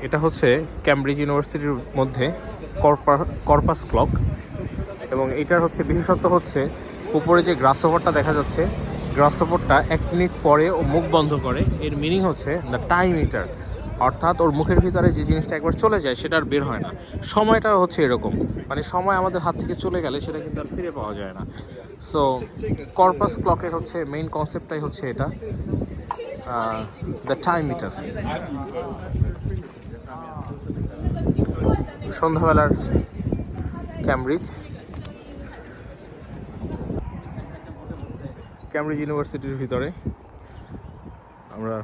এটা হচ্ছে ক্যামব্রিজ ইউনিভার্সিটির মধ্যে কর্পাস ক্লক, এবং এটার হচ্ছে বিশেষত্ব হচ্ছে উপরে যে গ্রাসওভারটা দেখা যাচ্ছে, গ্রাসওভারটা 1 মিনিট পরে ও মুখ বন্ধ করে। এর মিনিং হচ্ছে দ্য টাইম মিটার, অর্থাৎ ওর মুখের ভিতরে যে জিনিসটা একবার চলে যায় সেটা আর বের হয় না। সময়টা হচ্ছে এরকম, মানে সময় আমাদের হাত থেকে চলে গেলে সেটা কিন্তু আর ফিরে পাওয়া যায় না। সো কর্পাস ক্লকের হচ্ছে মেইন কনসেপ্টটাই হচ্ছে এটা, দ্য টাইম মিটার। সন্ধ্যাবেলার ক্যামব্রিজ ইউনিভার্সিটির ভিতরে আমরা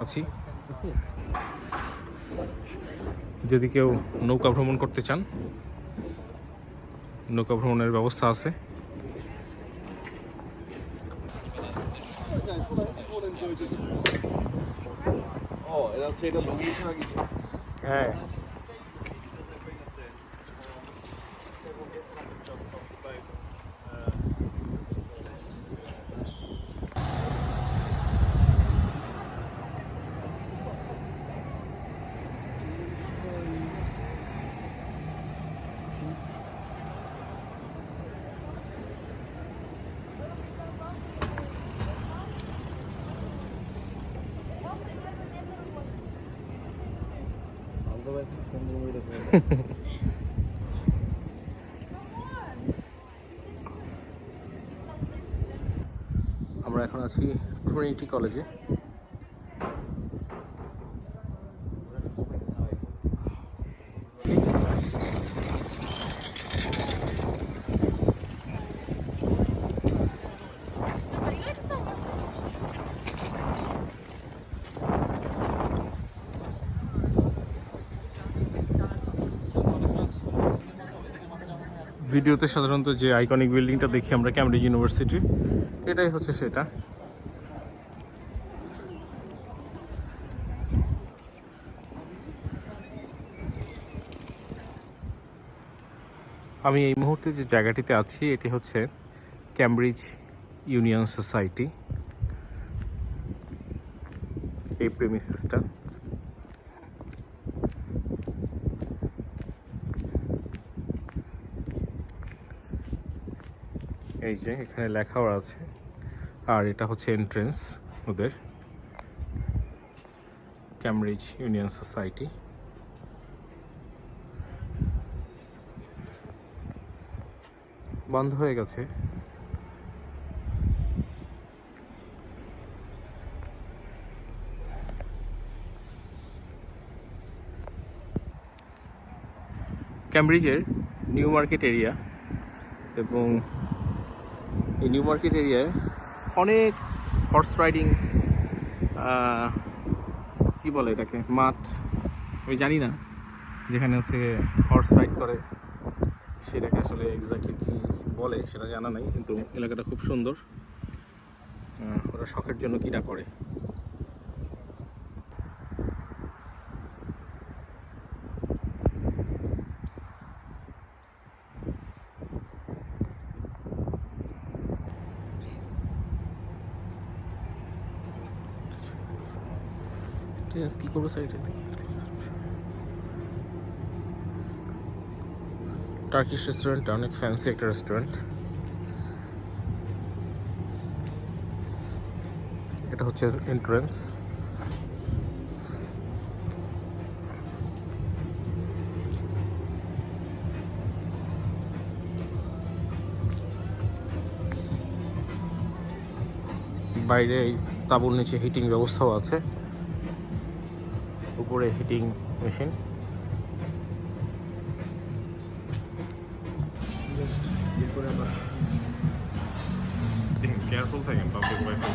আছি। যদি কেউ নৌকা ভ্রমণ করতে চান, নৌকা ভ্রমণের ব্যবস্থা আছে। হ্যাঁ, আমরা এখন আছি ট্রিনিটি কলেজে। ভিডিওতে সাধারণত যে আইকনিক বিল্ডিংটা দেখি আমরা ক্যামব্রিজ ইউনিভার্সিটির, এটাই হচ্ছে সেটা। আমি এই মুহূর্তে যে জায়গাটিতে আছি এটি হচ্ছে ক্যামব্রিজ ইউনিয়ন সোসাইটি, এই প্রেমিসিসটা। এই যে এখানে লেখাও আছে, আর এটা হচ্ছে এন্ট্রেন্স ওদের, ক্যামব্রিজ ইউনিয়ন সোসাইটি। বন্ধ হয়ে গেছে। ক্যামব্রিজের নিউ মার্কেট এরিয়া, এবং এই নিউ মার্কেট এরিয়ায় অনেক হর্স রাইডিং, কি বলে এটাকে, মাঠ, আমি জানি না, যেখানে হচ্ছে হর্স রাইড করে সেটাকে আসলে এক্স্যাক্টলি কী বলে সেটা জানা নাই, কিন্তু এলাকাটা খুব সুন্দর। ওরা শখের জন্য কী না করে। কি করবো সাইডে, টার্কিশ রেস্টুরেন্ট, অনেক ফ্যান্সি একটা রেস্টুরেন্ট। এটা হচ্ছে এন্ট্রেন্স। বাইরে তাঁবুর নিচে হিটিং ব্যবস্থাও আছে, উপরে হিটিং মেশিন। কেয়ারফুল থাকেন পাবলিক ওয়াইফাই।